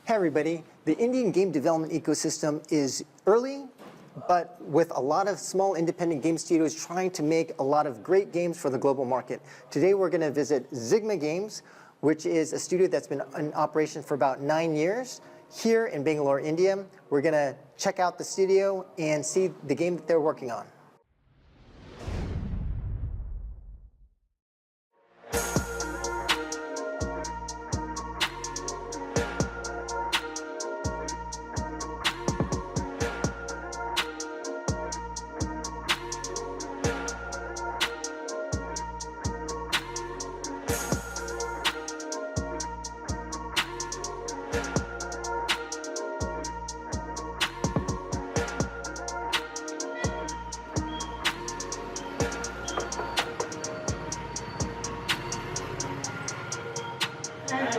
Hey everybody, the Indian game development ecosystem is early, but with a lot of small independent game studios trying to make a lot of great games for the global market. Today we're going to visit Xigma Games, which is a studio that's been in operation for about 9 years. Here in Bangalore, India, we're going to check out the studio and see the game that they're working on.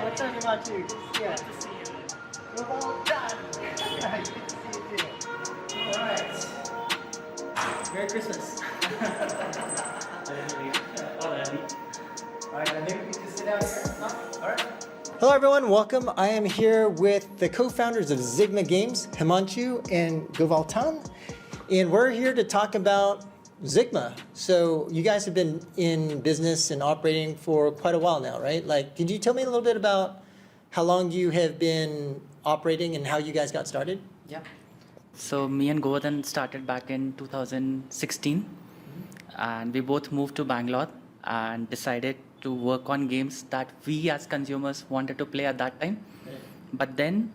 What's up, Himanshu? Good to see you. Well done. Good to see you too. All right. Merry Christmas. All right, maybe we can just sit down here. All right. Hello, everyone. Welcome. I am here with the co-founders of Xigma Games, Himanshu and Govaltan, and we're here to talk about Xigma. So you guys have been in business and operating for quite a while now, right? Like, could you tell me a little bit about how long you have been operating and how you guys got started? Yeah. So me and Govardhan started back in 2016, and we both moved to Bangalore and decided to work on games that we as consumers wanted to play at that time. Right. But then,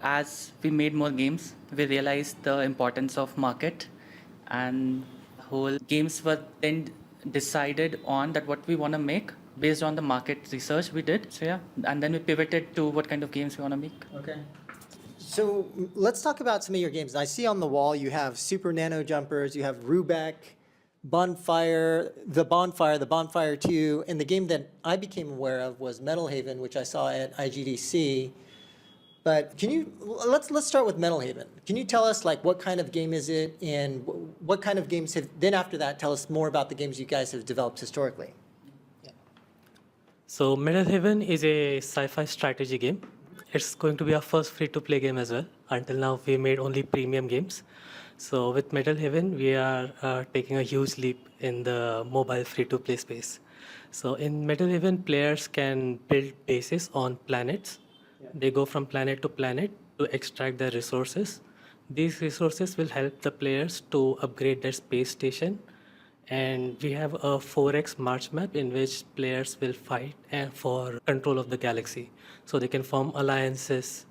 as we made more games, we realized the importance of market, and whole games were then decided on that what we want to make based on the market research we did. So yeah, and then we pivoted to what kind of games we want to make. Okay. So let's talk about some of your games. I see on the wall you have Super Nano Jumpers, you have Rubek, Bonfire 2, and the game that I became aware of was Metal Haven, which I saw at IGDC. But let's start with Metal Haven. Can you tell us like what kind of game is it, and what kind of games then after that tell us more about the games you guys have developed historically? Yeah. So Metal Haven is a sci-fi strategy game. It's going to be our first free-to-play game as well. Until now we made only premium games. So with Metal Haven we are taking a huge leap in the mobile free-to-play space. So in Metal Haven players can build bases on planets. They go from planet to planet to extract their resources. These resources will help the players to upgrade their space station. And we have a 4x March map in which players will fight for control of the galaxy. So they can form alliances,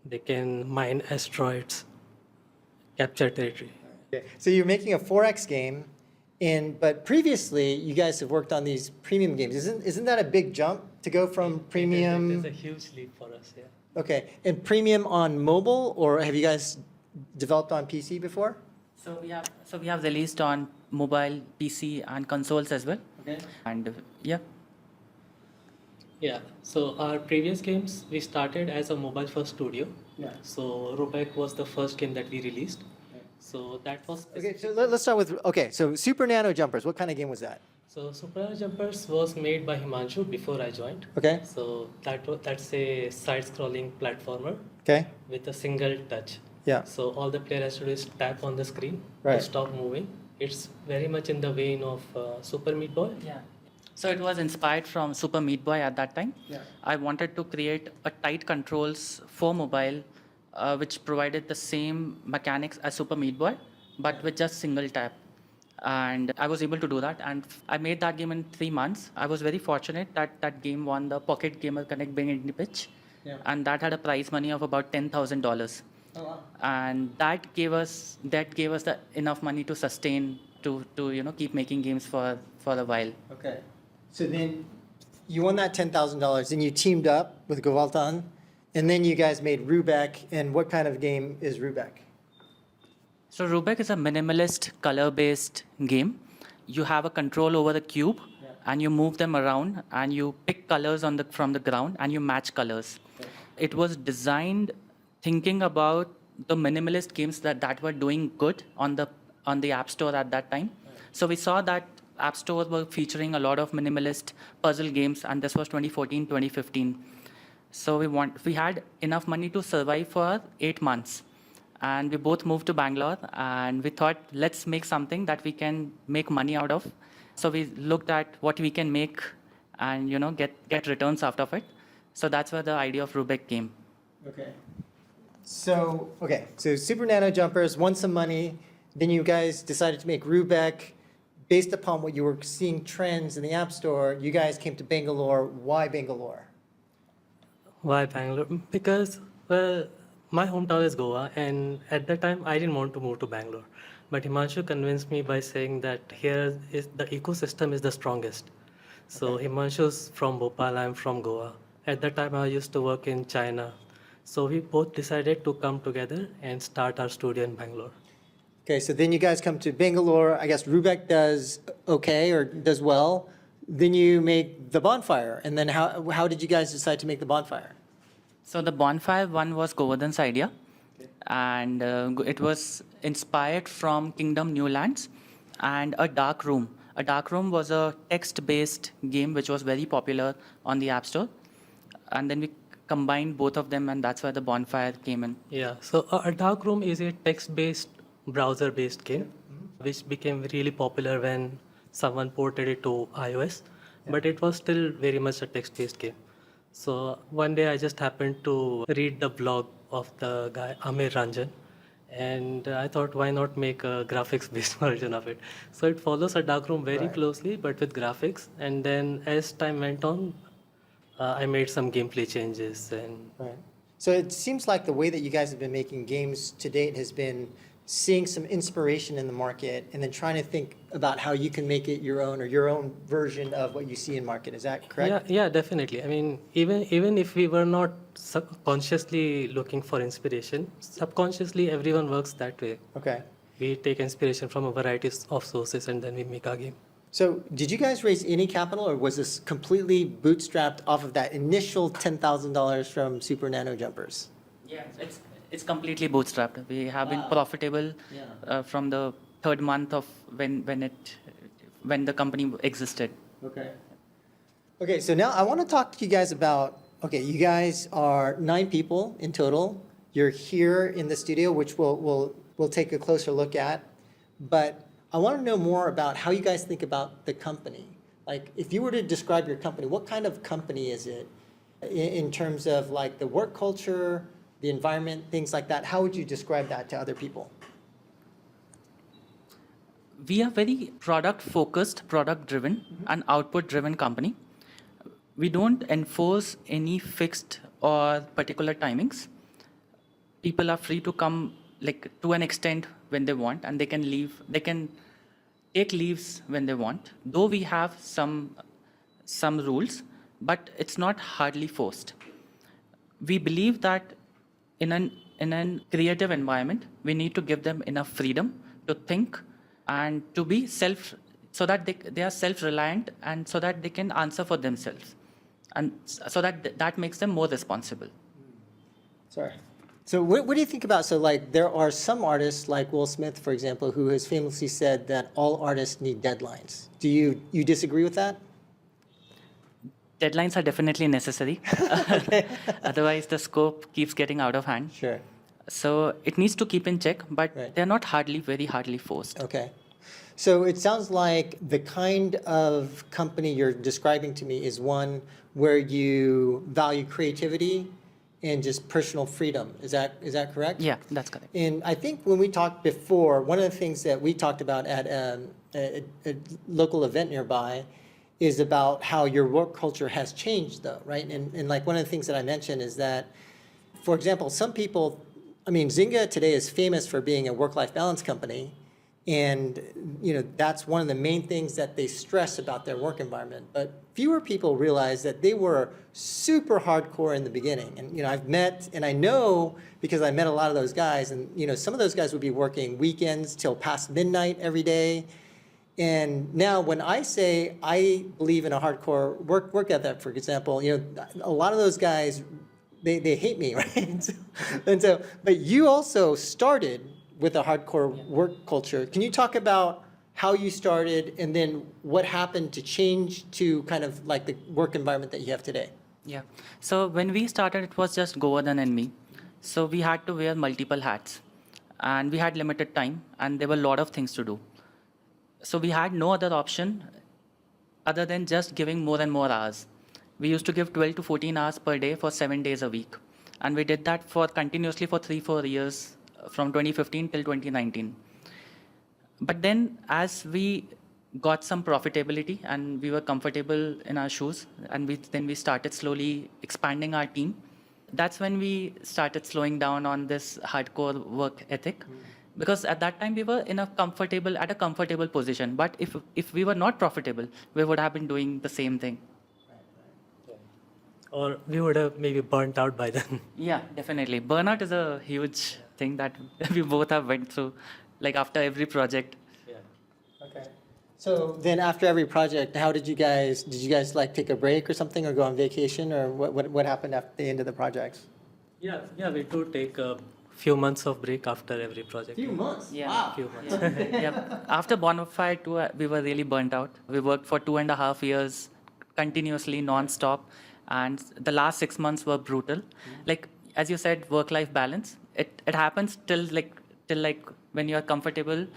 they can mine asteroids, capture territory. Okay. So you're making a 4X game, but previously you guys have worked on these premium games. Isn't that a big jump to go from premium? It's a huge leap for us, yeah. Okay, and premium on mobile, or have you guys developed on PC before? So we have released on mobile, PC, and consoles as well. Okay. And yeah. Yeah, so our previous games, we started as a mobile-first studio. Yeah. So Rubek was the first game that we released. So that was... Okay, so let's start with, so Super Nano Jumpers, what kind of game was that? So Super Nano Jumpers was made by Himanshu before I joined. Okay. So that's a side-scrolling platformer. Okay. With a single touch. Yeah. So all the player has to do is tap on the screen to stop moving. It's very much in the vein of Super Meat Boy. Yeah. So it was inspired from Super Meat Boy at that time. Yeah. I wanted to create a tight controls for mobile, which provided the same mechanics as Super Meat Boy, but with just single tap. And I was able to do that, and I made that game in 3 months. I was very fortunate that that game won the Pocket Gamer Connect Bing Indie Pitch, and that had a prize money of about $10,000. Oh, wow. And that gave us the enough money to sustain to keep making games for a while. Okay. So then you won that $10,000, and you teamed up with Govaltan, and then you guys made Rubek. And what kind of game is Rubek? So Rubek is a minimalist color-based game. You have a control over the cube, and you move them around, and you pick colors from the ground, and you match colors. Okay. It was designed thinking about the minimalist games that were doing good on the App Store at that time. Right. So we saw that App Stores were featuring a lot of minimalist puzzle games, and this was 2014, 2015. So we had enough money to survive for 8 months. And we both moved to Bangalore, and we thought, let's make something that we can make money out of. So we looked at what we can make and get returns out of it. So that's where the idea of Rubik came. Okay. So Super Nano Jumpers won some money. Then you guys decided to make Rubik. Based upon what you were seeing trends in the App Store, you guys came to Bangalore. Why Bangalore? Why Bangalore? Because, well, my hometown is Goa, and at that time I didn't want to move to Bangalore. But Himanshu convinced me by saying that here is the ecosystem is the strongest. So Okay. Himanshu's from Bhopal, I'm from Goa. At that time I used to work in China. So we both decided to come together and start our studio in Bangalore. Okay, so then you guys come to Bangalore. I guess Rubik does okay or does well. Then you make the bonfire. And then how did you guys decide to make the bonfire? So the bonfire one was Govardhan's idea, and it was inspired from Kingdom New Lands and a dark room. A dark room was a text-based game which was very popular on the App Store, and then we combined both of them, and that's where the bonfire came in. Yeah, so a dark room is a text-based, browser-based game, which became really popular when someone ported it to iOS, but it was still very much a text-based game. So one day I just happened to read the blog of the guy Amir Ranjan, and I thought, why not make a graphics-based version of it? So it follows a dark room very Right. closely, but with graphics. And then as time went on, I made some gameplay changes and Right. So it seems like the way that you guys have been making games to date has been seeing some inspiration in the market and then trying to think about how you can make it your own or your own version of what you see in market. Is that correct? yeah, definitely. I mean, even if we were not consciously looking for inspiration, subconsciously everyone works that way. Okay. We take inspiration from a variety of sources and then we make our game. So did you guys raise any capital or was this completely bootstrapped off of that initial $10,000 from Super Nano Jumpers? Yeah, it's completely bootstrapped. We have been Wow. profitable Yeah. from the third month of when the company existed. Okay. Okay, so now I want to talk to you guys about, okay, you guys are 9 people in total. You're here in the studio, which we'll take a closer look at. But I want to know more about how you guys think about the company. Like, if you were to describe your company, what kind of company is it in terms of like the work culture, the environment, things like that? How would you describe that to other people? We are very product-focused, product-driven, and output-driven company. We don't enforce any fixed or particular timings. People are free to come, like, to an extent when they want, and they can leave. They can take leaves when they want. Though we have some rules, but it's not hardly forced. We believe that in an creative environment, we need to give them enough freedom to think and to be so that they are self-reliant and so that they can answer for themselves, and so that makes them more responsible. Sorry. So what do you think about, so like there are some artists like Will Smith, for example, who has famously said that all artists need deadlines. Do you disagree with that? Deadlines are definitely necessary. Otherwise, the scope keeps getting out of hand. Sure. So it needs to keep in check, but Right. they're not very hardly forced. Okay. So it sounds like the kind of company you're describing to me is one where you value creativity and just personal freedom. Is that correct? Yeah, that's correct. And I think when we talked before, one of the things that we talked about at a local event nearby is about how your work culture has changed, though, right? And like one of the things that I mentioned is that, for example, some people, I mean, Zynga today is famous for being a work-life balance company, and that's one of the main things that they stress about their work environment. But fewer people realize that they were super hardcore in the beginning. And I've met, and I know because I met a lot of those guys, and some of those guys would be working weekends till past midnight every day. And now when I say I believe in a hardcore work ethic, for example, a lot of those guys, they hate me, right? But you also started with a hardcore work culture. Can you talk about how you started and then what happened to change to kind of like the work environment that you have today? Yeah. So when we started, it was just Govardhan and me. So we had to wear multiple hats, and we had limited time, and there were a lot of things to do. So we had no other option other than just giving more and more hours. We used to give 12 to 14 hours per day for 7 days a week. And we did that for continuously for 3-4 years from 2015 till 2019. But then as we got some profitability and we were comfortable in our shoes, and then we started slowly expanding our team. That's when we started slowing down on this hardcore work ethic. Because at that time we were at a comfortable position. But if we were not profitable, we would have been doing the same thing. Or we would have maybe burnt out by then. Yeah, definitely. Burnout is a huge thing that we both have went through, like after every project. Okay. So then after every project, how did you guys like take a break or something or go on vacation or what happened after the end of the projects? Yeah, we do take a few months of break after every project. Months. Yeah. Wow. Few months. Yeah. After Bonfire 2, we were really burnt out. We worked for 2.5 years continuously, non-stop. And the last 6 months were brutal. Like, as you said, work-life balance. It happens till when you're comfortable,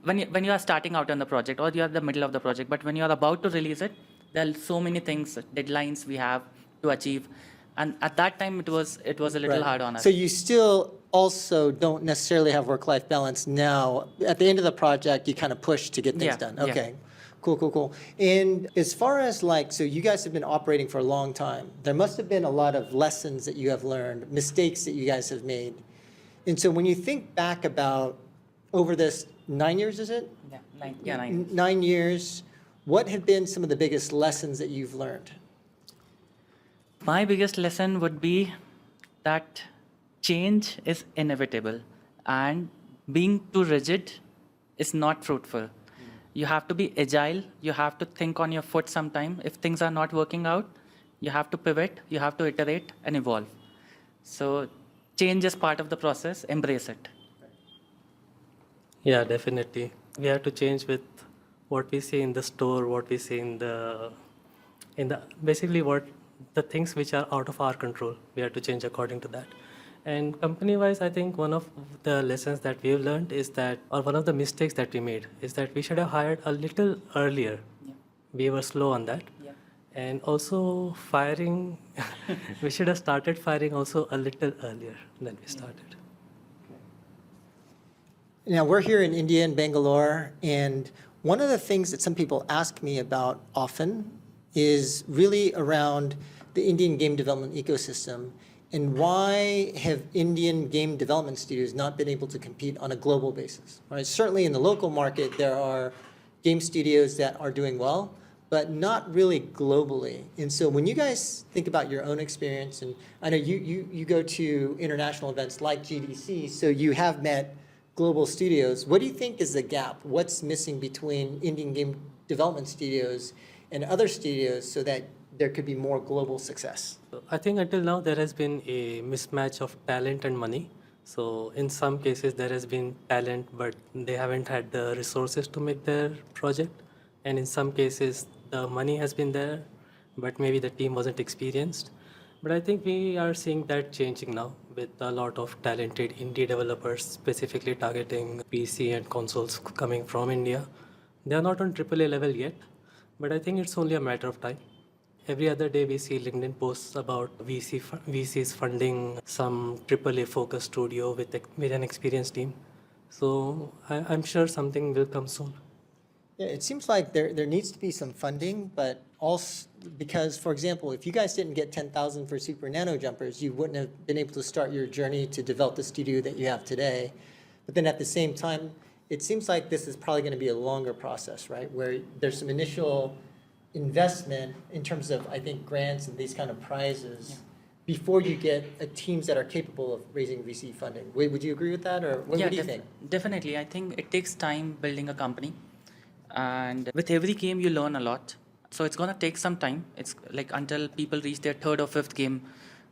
when you are starting out on the project or you're at the middle of the project. But when you're about to release it, there are so many things, deadlines we have to achieve. And at that time, it was a little Right. hard on us. So you still also don't necessarily have work-life balance now. At the end of the project, you kind of push to get things Yeah, done. yeah. Okay. Cool. And as far as so you guys have been operating for a long time. There must have been a lot of lessons that you have learned, mistakes that you guys have made. And so when you think back about over this 9 years, is it? Yeah, 9. 9 years, what have been some of the biggest lessons that you've learned? My biggest lesson would be that change is inevitable and being too rigid is not fruitful. You have to be agile. You have to think on your foot sometime. If things are not working out, you have to pivot, you have to iterate and evolve. So change is part of the process. Embrace it. Yeah, definitely. We have to change with what we see in the store, what we see in the basically what the things which are out of our control. We have to change according to that. And company-wise, I think one of the lessons that we've learned is that, or one of the mistakes that we made, is that we should have hired a little earlier. Yeah. We were slow on that. Yeah. And also firing, we should have started firing also a little earlier than we started. Now, we're here in India, in Bangalore, and one of the things that some people ask me about often is really around the Indian game development ecosystem and why have Indian game development studios not been able to compete on a global basis, right? Certainly in the local market, there are game studios that are doing well, but not really globally. And so when you guys think about your own experience, and I know you go to international events like GDC, so you have met global studios. What do you think is the gap? What's missing between Indian game development studios and other studios so that there could be more global success? So I think until now there has been a mismatch of talent and money. So in some cases there has been talent, but they haven't had the resources to make their project. And in some cases the money has been there, but maybe the team wasn't experienced. But I think we are seeing that changing now with a lot of talented indie developers specifically targeting PC and consoles coming from India. They are not on AAA level yet, but I think it's only a matter of time. Every other day we see LinkedIn posts about VCs funding some AAA focused studio with an experienced team. So I'm sure something will come soon. Yeah, it seems like there needs to be some funding, but also because, for example, if you guys didn't get 10,000 for Super Nano Jumpers, you wouldn't have been able to start your journey to develop the studio that you have today. But then at the same time, it seems like this is probably going to be a longer process, right? Where there's some initial investment in terms of, I think, grants and these kind of prizes before you get teams that are capable of raising VC funding. Would you agree with that, or what do you think? Definitely. I think it takes time building a company. And with every game, you learn a lot. So it's going to take some time. It's like until people reach their third or fifth game,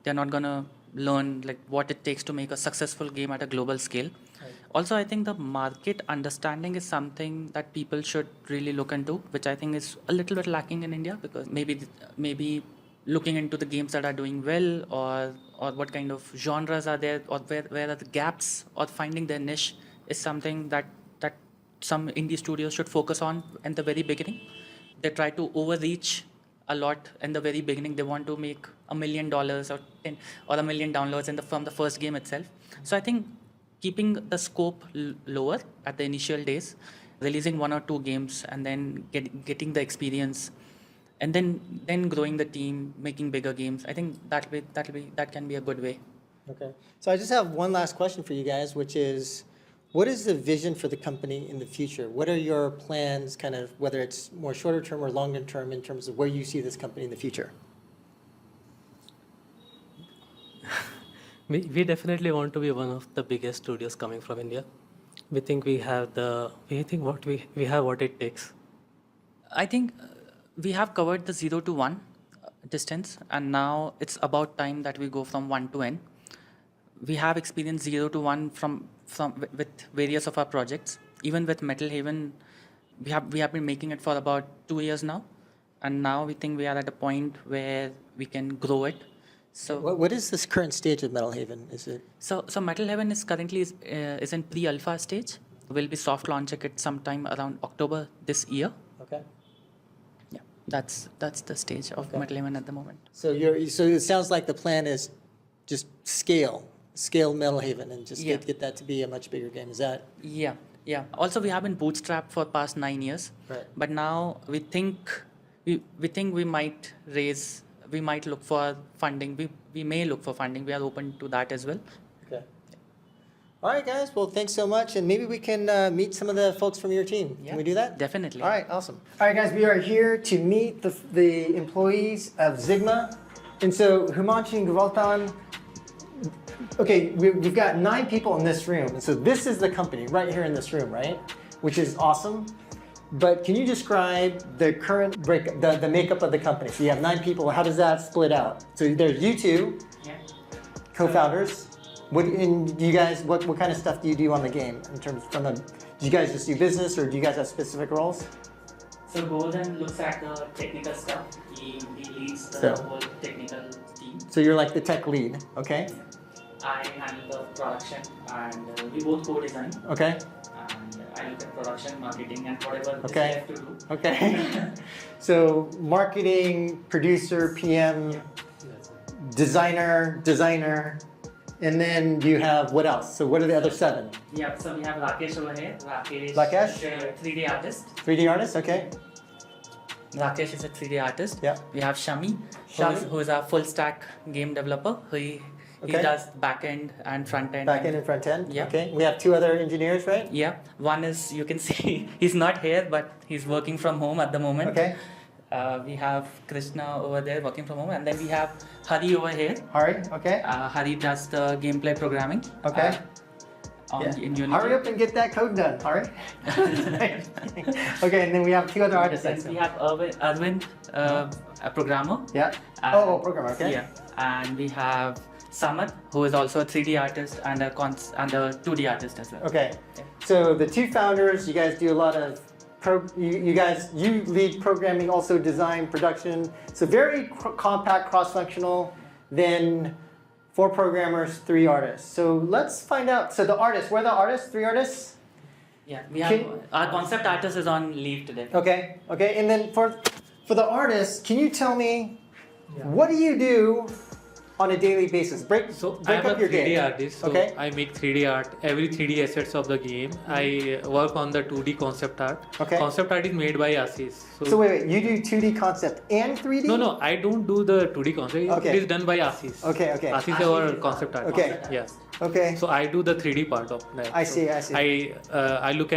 they're not going to learn like what it takes to make a successful game at a global scale. Right. Also, I think the market understanding is something that people should really look into, which I think is a little bit lacking in India, because maybe looking into the games that are doing well, or what kind of genres are there, or where are the gaps, or finding their niche is something that some indie studios should focus on in the very beginning. They try to overreach a lot in the very beginning. They want to make $1 million or 10 or 1 million downloads from the first game itself. So I think keeping the scope lower at the initial days, releasing 1 or 2 games, and then getting the experience, and then growing the team, making bigger games. I think that can be a good way. Okay. So I just have one last question for you guys, which is, what is the vision for the company in the future? What are your plans, kind of, whether it's more shorter term or longer term, in terms of where you see this company in the future? We definitely want to be one of the biggest studios coming from India. We think we have what it takes. I think we have covered the 0 to 1 distance, and now it's about time that we go from 1 to n. We have experienced 0 to 1 with various of our projects. Even with Metal Haven, we have been making it for about 2 years now, and now we think we are at a point where we can grow it. So What is this current stage of Metal Haven? Is it? So Metal Haven is currently is in pre-alpha stage. We'll be soft launching it sometime around October this year. Okay. Yeah, that's the stage of Metal Haven at the moment. So it sounds like the plan is just scale Metal Haven and just Yeah. get that to be a much bigger game. Is that? Yeah. Also, we have been bootstrapped for past 9 years. Right. But now we think we might look for funding. We may look for funding. We are open to that as well. Okay. All right, guys. Well, thanks so much. And maybe we can meet some of the folks from your team. Yeah, Can we do that? definitely. All right, awesome. All right, guys, we are here to meet the employees of Xigma. And so, Himanshi and Gavaltan, okay, we've got 9 people in this room. And so this is the company right here in this room, right? Which is awesome. But can you describe the current the makeup of the company? So you have 9 people. How does that split out? So there's you two, Yeah. co-founders. You guys, what kind of stuff do you do on the game in terms do you guys just do business, or do you guys have specific roles? So Golden looks at the technical stuff. He leads the So- whole technical team. So you're like the tech lead, okay? I handle the production, and we both co-design. Okay, And I look at production, marketing, and whatever is Okay. left to do. okay. So marketing, producer, PM, designer, and then you have what else? So what are the other 7? Yeah, so we have Rakesh over here. Rakesh? is a 3D artist. 3D artist, okay? Rakesh is a 3D artist. Yeah. We have Shami, Shami. who is our full stack game developer. He Okay. does back end and front end. Back end and front end? Yeah. Okay, we have 2 other engineers, right? Yeah, one is, you can see, he's not here, but he's working from home at the moment. Okay, We have Krishna over there working from home, and then we have Hari over here. Hari, okay? Hari does the gameplay programming. Okay. In Unity. Hurry up and get that code done, Hari. Okay, and then we have 2 other artists. Then we have Arvind, a programmer. Yeah. And- programmer, okay. Yeah, and we have Samad, who is also a 3D artist and a 2D artist as well. Okay, so the 2 founders, you guys do a lot of you lead programming, also design, production. So very compact, cross-functional. Then 4 programmers, 3 artists. So let's find out. So the artists, where are the artists? 3 artists? Yeah, we have our concept artist is on leave today. Okay, and then for the artists, can you tell me what do you do on a daily basis? Break I'm up a your 3D game. artist, so Okay. I make 3D art, every 3D assets of the game. I work on the 2D concept art. Okay. Concept art is made by Assis. So wait, you do 2D concept and 3D? No, I don't do the 2D concept. Okay. It is done by Assis. Okay. Assis is our concept art. Okay. Yeah. Okay. So I do the 3D part of that. I see. I look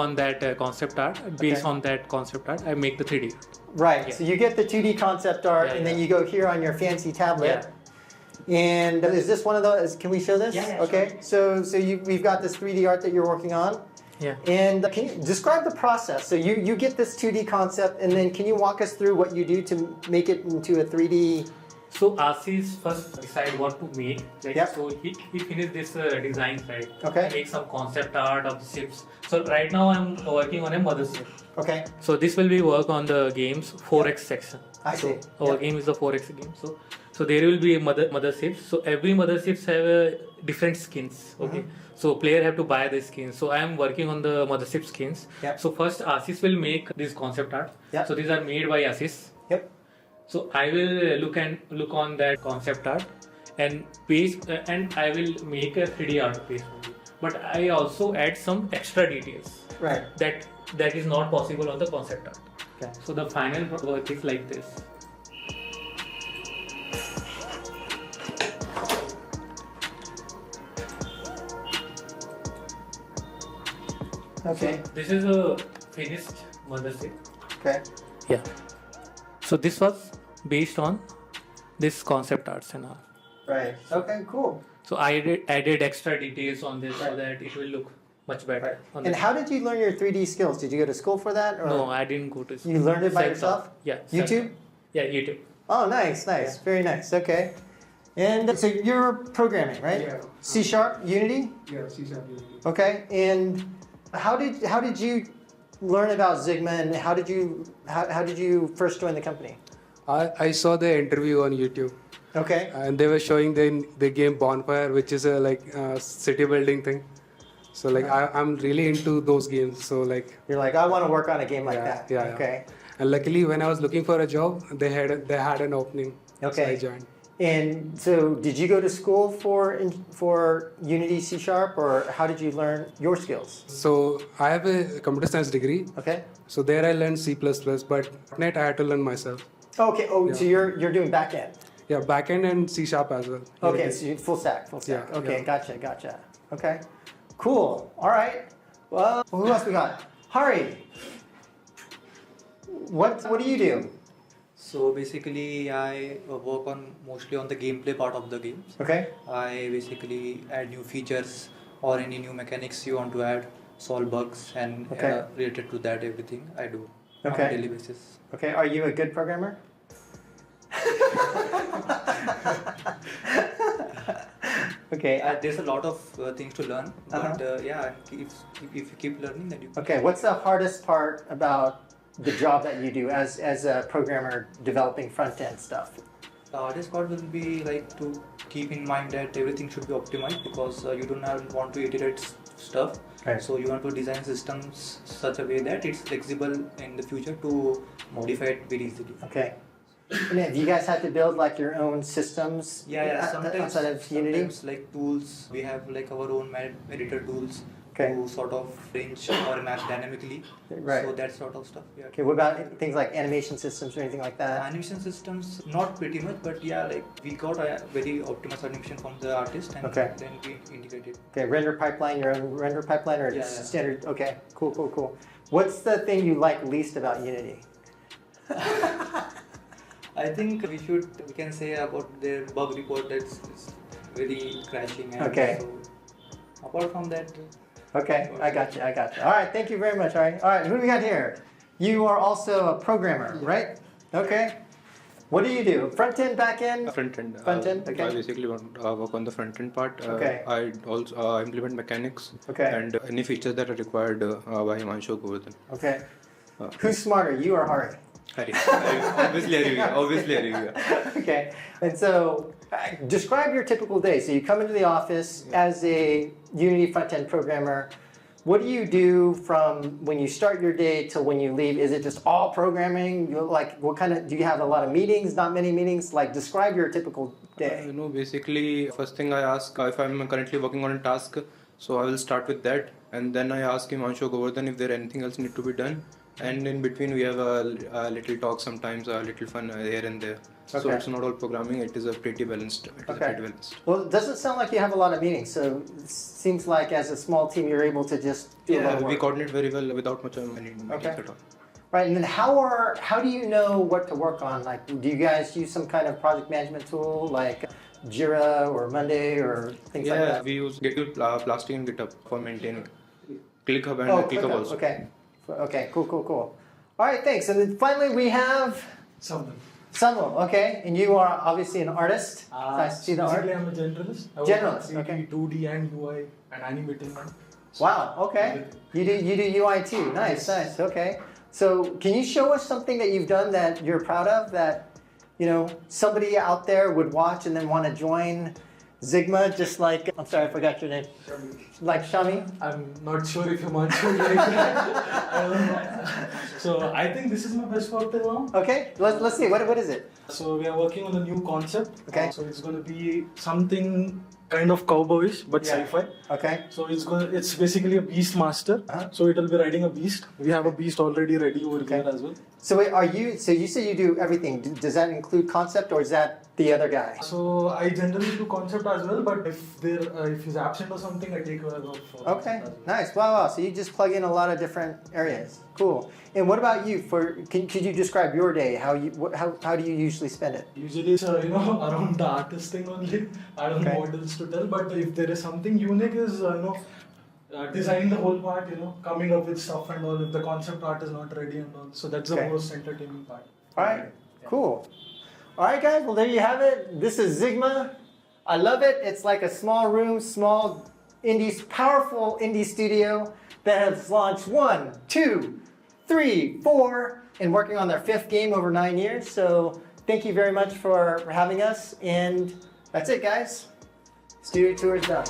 on that concept art. Based Okay. on that concept art, I make the 3D. Right. Yeah. So you get the 2D concept art, Yeah, and then yeah. you go here on your fancy tablet. And is this one of those? Can we show this? Yeah, Okay. So we've got this 3D art that you're working on. Yeah. And can you describe the process? So you get this 2D concept, and then can you walk us through what you do to make it into a 3D? So Assis first decide what to make. Like, Yep. So he finished this design side. Okay. Make some concept art of the ships. So right now I'm working on a mothership. Okay. So this will be work on the game's 4x section. I see. Our Yep. game is the 4x game. So there will be a motherships. So every motherships have different skins. Okay. So player have to buy the skins. So I am working on the mothership skins. Yep. So first Assis will make this concept art. Yep. So these are made by Assis. Yep. So I will look on that concept art and and I will make a 3D art piece only. But I also add some extra details Right. that is not possible on the concept art. Okay. So the final work is like this. Okay. So this is a finished mothership. Okay. Yeah. So this was based on this concept arts and all. Right. Okay. Cool. So I added extra details on this so that it will look much better. On And the- how did you learn your 3D skills? Did you go to school for that? Or No, I didn't go to school. You learned it by Self-taught. yourself? Yeah. YouTube? self-taught. Yeah, YouTube. Oh, nice, nice, very nice. Okay. And so you're programming, right? Yeah. C Sharp, Unity. Yeah, C#. Unity. Okay. And how did you learn about Xigma, and how did you first join the company? I saw the interview on YouTube, Okay. and they were showing the game Bonfire, which is a city building thing. So I'm really into those games. So You're like, I want to work on a game like Yeah, that. yeah, yeah. Okay. and luckily when I was looking for a job, they had an opening. Okay. So I joined. And so, did you go to school for Unity C Sharp, or how did you learn your skills? So I have a computer science degree. Okay. So there I learned C++, but .NET I had to learn myself. Okay. Oh, so you're doing back end. Yeah, backend and C# as well. Okay, so you full stack, full stack. Yeah, Okay, yeah. gotcha. Okay, cool. All right. Well, who else we got? Hari. What do you do? So basically, I work mostly on the gameplay part of the games. Okay. I basically add new features or any new mechanics you want to add, solve bugs, and Okay. related to that, everything I do on Okay. a daily basis. Okay. Are you a good programmer? Okay. There's a lot of things to learn, Uh-huh. but yeah, if you keep learning, then you. Okay. What's the hardest part about the job that you do as a programmer developing front end stuff? The hardest part will be like to keep in mind that everything should be optimized because you don't want to iterate stuff. Right. So you want to design systems such a way that it's flexible in the future to modify it very easily. Okay. And then, do you guys have to build like your own systems? Sometimes outside of Unity. sometimes like tools, we have like our own editor tools Okay. to sort of range or map dynamically. Right. So that sort of stuff. Yeah. Okay. What about things like animation systems or anything like that? Animation systems, not pretty much, but yeah, like we got a very optimized animation from the artist and Okay. then we integrated. Okay, render pipeline, your own render pipeline, or Yeah, just yeah. standard? Okay, cool. What's the thing you like least about Unity? I think we can say about their bug report that's very crashing. And Okay. So apart from that, Okay, I got you. All right, thank you very much. All right, who do we got here? You are also a programmer, right? Okay. What do you do? Front end, back end? Front end. Front end, okay. I basically work on the front end part. Okay. I also implement mechanics Okay. and any features that are required by Himanshu Govardhan. Okay. Who's smarter, you or Hari? Hari. Obviously Hari. Okay, and so describe your typical day. So you come into the office as a Unity front-end programmer. What do you do from when you start your day till when you leave? Is it just all programming? Do you have a lot of meetings, not many meetings? Like, describe your typical day. Basically, first thing I ask if I'm currently working on a task, so I will start with that, and then I ask Himanshu Govardhan if there anything else need to be done. And in between, we have a little talk sometimes, a little fun here and there. So Okay. it's not all programming. It is a pretty balanced. Well, it doesn't sound like you have a lot of meetings, so it seems like as a small team, you're able to just do a lot Yeah, of we work. coordinate very well without much of any meetings Okay. at all. Right, and then how do you know what to work on? Like, do you guys use some kind of project management tool like Jira or Monday or things like Yeah, that? we use GitHub, Plastic and GitHub for maintaining. ClickHub and ClickHub ClickUp, also. Okay, cool. All right, thanks. And then finally we have Sanwal, okay, and you are obviously an artist. Nice to see the art. Basically, I'm a generalist. I work Generalist, on 3D, okay. 2D and UI and animating them. Wow, okay. You do UI too. Nice. Okay. So can you show us something that you've done that you're proud of that, you know, somebody out there would watch and then want to join Xigma, just like, I'm sorry, I forgot your name. Like Shami? I'm not sure if Himanshu like that. I don't know. So I think this is my best work till now. Okay, let's see, what is it? So we are working on a new concept. Okay. So it's going to be something kind of cowboyish but Yeah. sci-fi. Okay, So it's basically a beast master. Uh-huh. So it will be riding a beast. We have a beast already ready over Okay. here as well. so wait, so you say you do everything. Does that include concept or is that the other guy? So I generally do concept as well, but if he's absent or something, I take care of. Okay, as well. nice, wow, so you just plug in a lot of different areas, cool. And what about you, could you describe your day, how do you usually spend it? Usually it's around the artist thing only. I don't Okay. know what else to tell, but if there is something unique is designing the whole part, coming up with stuff and all. If the concept art is not ready and all, so that's Okay. the most entertaining part. All right, cool. All right, guys, well, there you have it. This is Xigma. I love it. It's like a small room, powerful indie studio that has launched 1, 2, 3, 4, and working on their 5th game over 9 years. So thank you very much for having us. And that's it, guys. Studio tour is done.